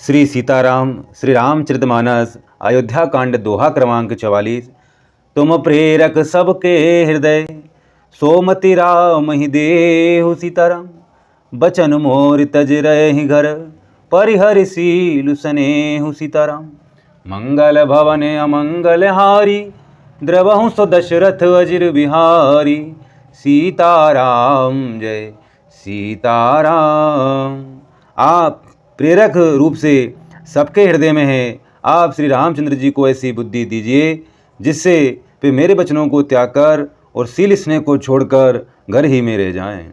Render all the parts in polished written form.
श्री सीताराम श्री रामचरितमानस अयोध्या कांड दोहा क्रमांक 44। तुम प्रेरक सबके हृदय सोमति राम ही देहु सीताराम। बचन मोर तज रहि घर परिहर सीलु सनेहु सीताराम। मंगल भवन अमंगल हारी द्रवहु सो दशरथ अजिर बिहारी। सीताराम जय सीताराम। आप प्रेरक रूप से सबके हृदय में हैं। आप श्री रामचंद्र जी को ऐसी बुद्धि दीजिए जिससे वे मेरे वचनों को त्याग कर और सील स्नेह को छोड़कर घर ही में रह जाएं।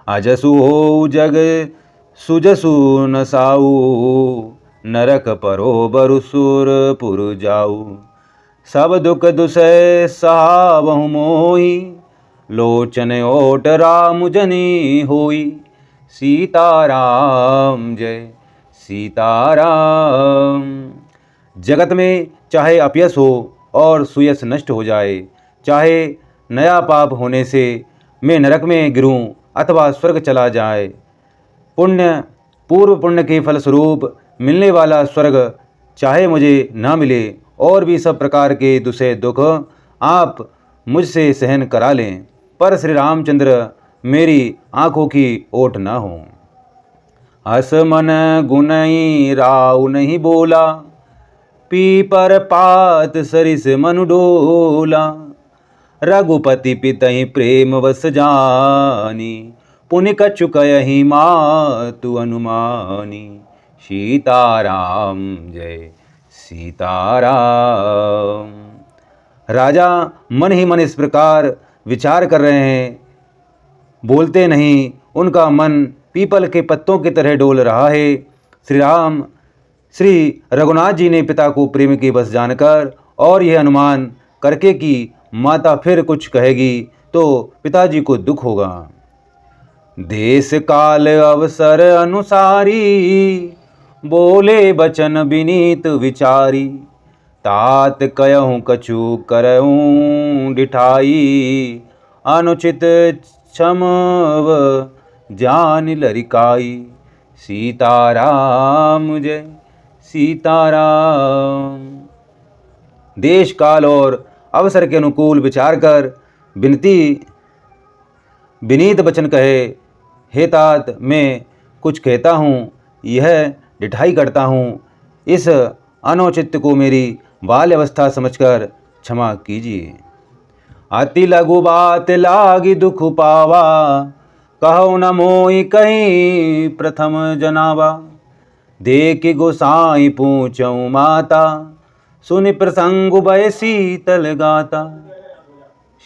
अजसु हो जग सुजसु न साऊ नरक परो बरुसुर पुर जाऊ। सब दुख दुसह सहावहु मोही लोचन ओट राम जनी होई। सीताराम जय सीताराम। जगत में चाहे अपयश हो और सुयश नष्ट हो जाए, चाहे नया पाप होने से मैं नरक में गिरूं अथवा स्वर्ग चला जाए, पूर्व पुण्य के फलस्वरूप मिलने वाला स्वर्ग चाहे मुझे ना मिले और भी सब प्रकार के दुसह दुख आप मुझसे सहन करा लें, पर श्री रामचंद्र मेरी आँखों की ओट न हो। हस मन गुनई राव नहीं बोला पीपर पात सरिस मनु डोला। रघुपति पितहि प्रेम वस जानी पुनि कछु कयहि मातु अनुमानी। सीताराम जय सीताराम। राजा मन ही मन इस प्रकार विचार कर रहे हैं, बोलते नहीं। उनका मन पीपल के पत्तों की तरह डोल रहा है। श्री रघुनाथ जी ने पिता को प्रेम के बस जानकर और यह अनुमान करके कि माता फिर कुछ कहेगी तो पिताजी को दुख होगा। देश काल अवसर अनुसारी बोले बचन विनीत विचारी। तात कयहूँ कछु करऊँ डिठाई अनुचित क्षमव जान लरिकाई। सीताराम जय सीताराम। देश काल और अवसर के अनुकूल विचार कर विनीत वचन कहे, हे तात मैं कुछ कहता हूँ, यह डिठाई करता हूँ, इस अनौचित्य को मेरी बाल्य अवस्था समझकर क्षमा कीजिए। अति लघु बात लागी दुख पावा कहो न मोई कहीं प्रथम जनावा। देख गोसाई पूछऊँ माता सुनि प्रसंग भय शीतल गाता।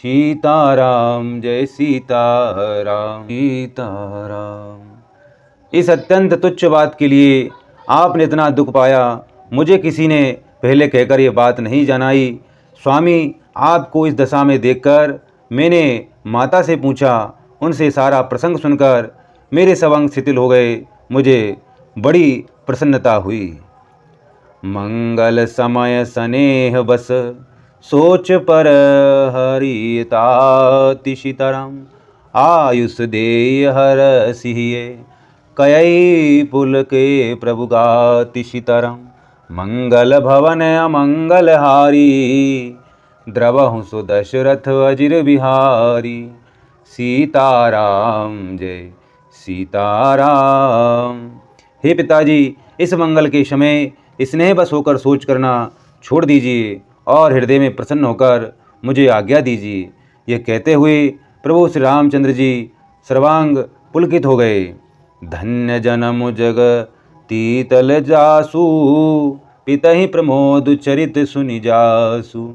सीताराम जय सीताराम सीताराम। इस अत्यंत तुच्छ बात के लिए आपने इतना दुख पाया, मुझे किसी ने पहले कहकर ये बात नहीं जनाई। स्वामी, आपको इस दशा में देखकर मैंने माता से पूछा, उनसे सारा प्रसंग सुनकर मेरे सब अंग शिथिल हो गए, मुझे बड़ी प्रसन्नता हुई। मंगल समय स्नेह बस सोच पर हरिताति। सीताराम आयुष देय हर सिहिए कयई पुल के प्रभु गाति। सीताराम मंगल भवन अमंगल हारी द्रवहु सो दशरथ अजिर बिहारी। सीताराम जय सीताराम। हे पिताजी, इस मंगल के समय स्नेह बस होकर सोच करना छोड़ दीजिए और हृदय में प्रसन्न होकर मुझे आज्ञा दीजिए। यह कहते हुए प्रभु श्री रामचंद्र जी सर्वांग पुलकित हो गए। धन्य जनम जग तीतल जासु पितहि प्रमोद चरित सुनि जासु।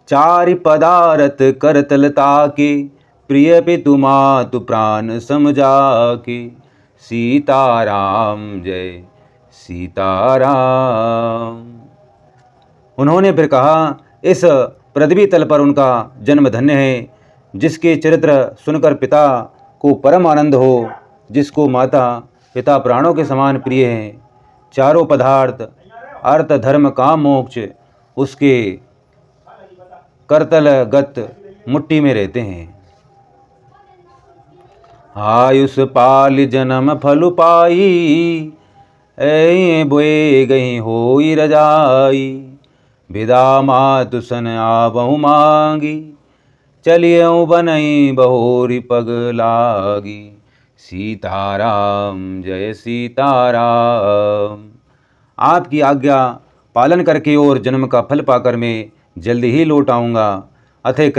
चारि पदारथ करतल ताके प्रिय पितु मातु प्राण समझाके। सीताराम जय सीताराम। उन्होंने फिर कहा, इस पृथ्वी तल पर उनका जन्म धन्य है जिसके चरित्र सुनकर पिता को परम आनंद हो, जिसको माता पिता प्राणों के समान प्रिय हैं। चारों पदार्थ अर्थ धर्म काम मोक्ष उसके करतल गत मुट्ठी में रहते हैं। आयुष पाल जन्म फल पाई ऐ बोए गई होई रजाई, विदा मातु सन आबहु मांगी, चलियऊ बनई बहोरी पग लागी। सीताराम जय सीताराम। आपकी आज्ञा पालन करके और जन्म का फल पाकर मैं जल्दी ही लौट आऊँगा। अतः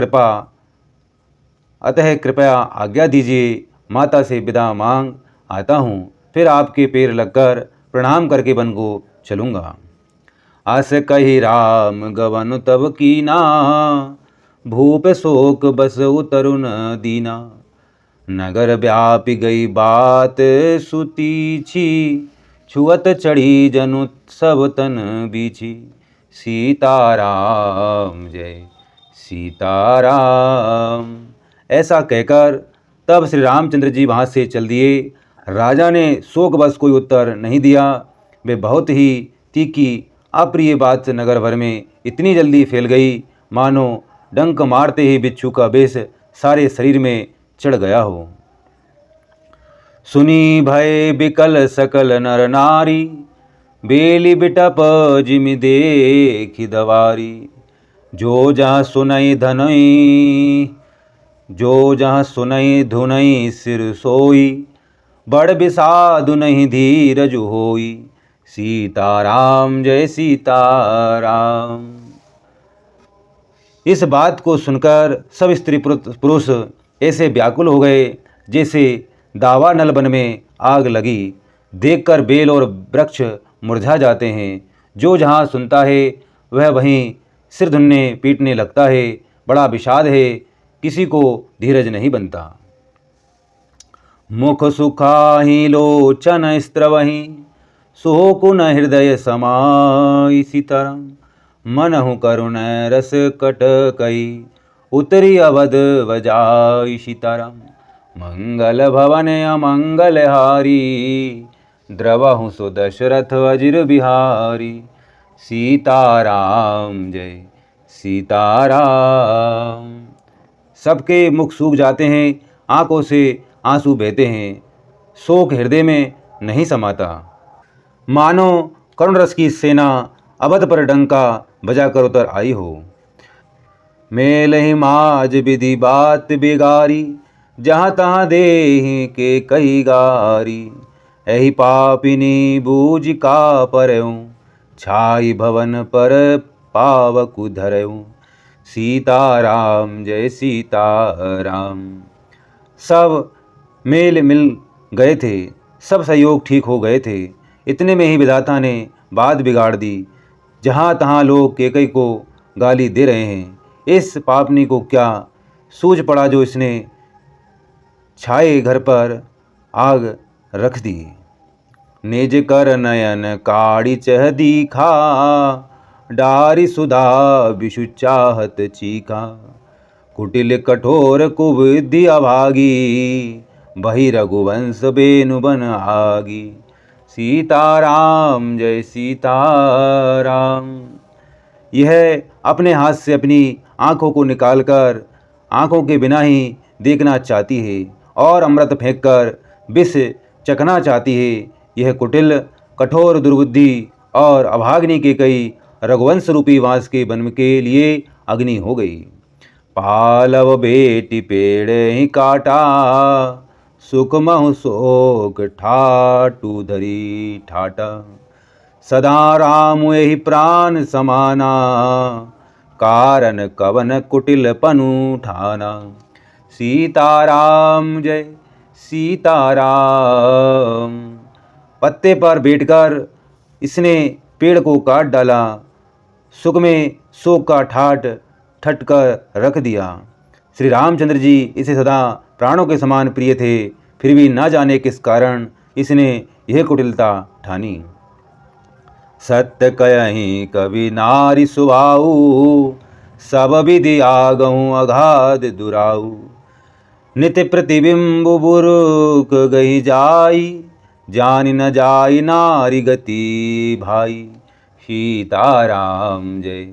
कृपया आज्ञा दीजिए, माता से विदा मांग आता हूँ, फिर आपके पैर लगकर प्रणाम करके वन को चलूँगा। आस कही राम गवन तब कीना, भूप शोक बस उतरुन दीना। नगर व्यापी गई बात सुतीछी, छुअत चढ़ी जनु सब तन बीछी। सीताराम जय सीताराम। ऐसा कहकर तब श्री रामचंद्र जी वहाँ से चल दिए। राजा ने शोकवश कोई उत्तर नहीं दिया। वे बहुत ही तीखी अप्रिय बात नगर भर में इतनी जल्दी फैल गई मानो डंक मारते ही बिच्छू का विष सारे शरीर में चढ़ गया हो। सुनी भय बिकल सकल नर नारी, बेली बिटप जिमि देखी दवारी। जो जहाँ सुनई धनई, जो जहाँ सुनई धुनई सिर सोई, बड़ बिसाधु नहीं धीरज होई। सीताराम जय सीताराम। इस बात को सुनकर सब स्त्री पुरुष ऐसे व्याकुल हो गए जैसे दावानल वन में आग लगी। देखकर बेल और वृक्ष मुरझा जाते हैं। जो जहाँ सुनता है वह वहीं सिर धुनने पीटने लगता है। बड़ा विषाद है, किसी को धीरज नहीं बनता। मुख सुखाही लोचन स्त्रवही, सोकुन हृदय समाई। सीताराम मनहु करुण रस कट कई, उतरी अवध बजाई। सीताराम मंगल भवन अमंगल हारी, द्रवहु सो दशरथ वज्र बिहारी। सीताराम जय सीताराम। सबके मुख सूख जाते हैं, आंखों से आंसू बहते हैं, शोक हृदय में नहीं समाता। मानो करुण रस की सेना अवध पर डंका बजाकर उतर आई हो। मेल ही माज विधि बात बिगारी, जहाँ तहाँ देहि के कही गारी। एहि पापिनी बूझ का परऊँ, छाई भवन पर पावकु धरऊँ। सीताराम जय सीताराम। सब मेल मिल गए थे, सब सहयोग ठीक हो गए थे। इतने में ही विधाता ने बात बिगाड़ दी। जहाँ तहाँ लोग केकई को गाली दे रहे हैं। इस पापनी को क्या सूझ पड़ा जो इसने छाए घर पर आग रख दी। निज कर नयन काड़ी चह दीखा, डारी सुधा विषु चाहत चीखा। कुटिल कठोर कुबुद्धि अभागी, बही रघुवंश बेनु बन आगी। सीताराम जय सीताराम। यह अपने हाथ से अपनी आँखों को निकालकर आँखों के बिना ही देखना चाहती है और अमृत फेंककर विष चखना चाहती है। यह कुटिल कठोर दुर्बुद्धि और अभाग्नि के कई रघुवंश रूपी वास के बन के लिए अग्नि हो गई। पालव बेटी पेड़ ही काटा, सुख महु शोक ठाटू धरी ठाटा। सदा राम यही प्राण समाना, कारण कवन कुटिल पनु ठाना। सीताराम जय सीताराम। पत्ते पर बैठकर इसने पेड़ को काट डाला, सुख में शोक का ठाट ठट कर रख दिया। श्री रामचंद्र जी इसे सदा प्राणों के समान प्रिय थे, फिर भी न जाने किस कारण इसने यह कुटिलता ठानी। सत्य कयहि कवि नारी सुभाऊ, सब विधि आगहु अगाध दुराऊ। नित्य प्रतिबिंब बुरुक गही जाई, जानि न जाई नारी गति भाई। सीताराम जय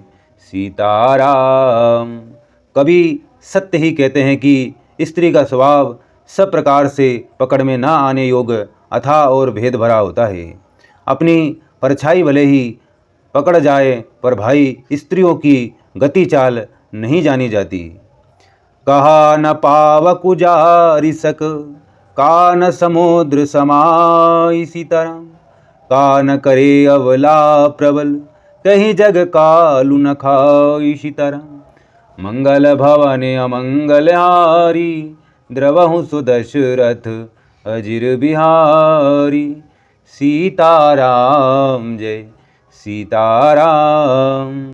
सीताराम। कभी सत्य ही कहते हैं कि स्त्री का स्वभाव सब प्रकार से पकड़ में न आने योग्य अथाह और भेद भरा होता है। अपनी परछाई भले ही पकड़ जाए, पर भाई स्त्रियों की गति चाल नहीं जानी जाती। कहा न पावक उजारि सक, का न समुद्र समाई सीताराम। का न करे अवला प्रबल, कहीं जग कालु न खाई सीताराम। मंगल भवन अमंगल हारी, द्रवहु सुदशरथ अजिर बिहारी। सीताराम जय सीताराम।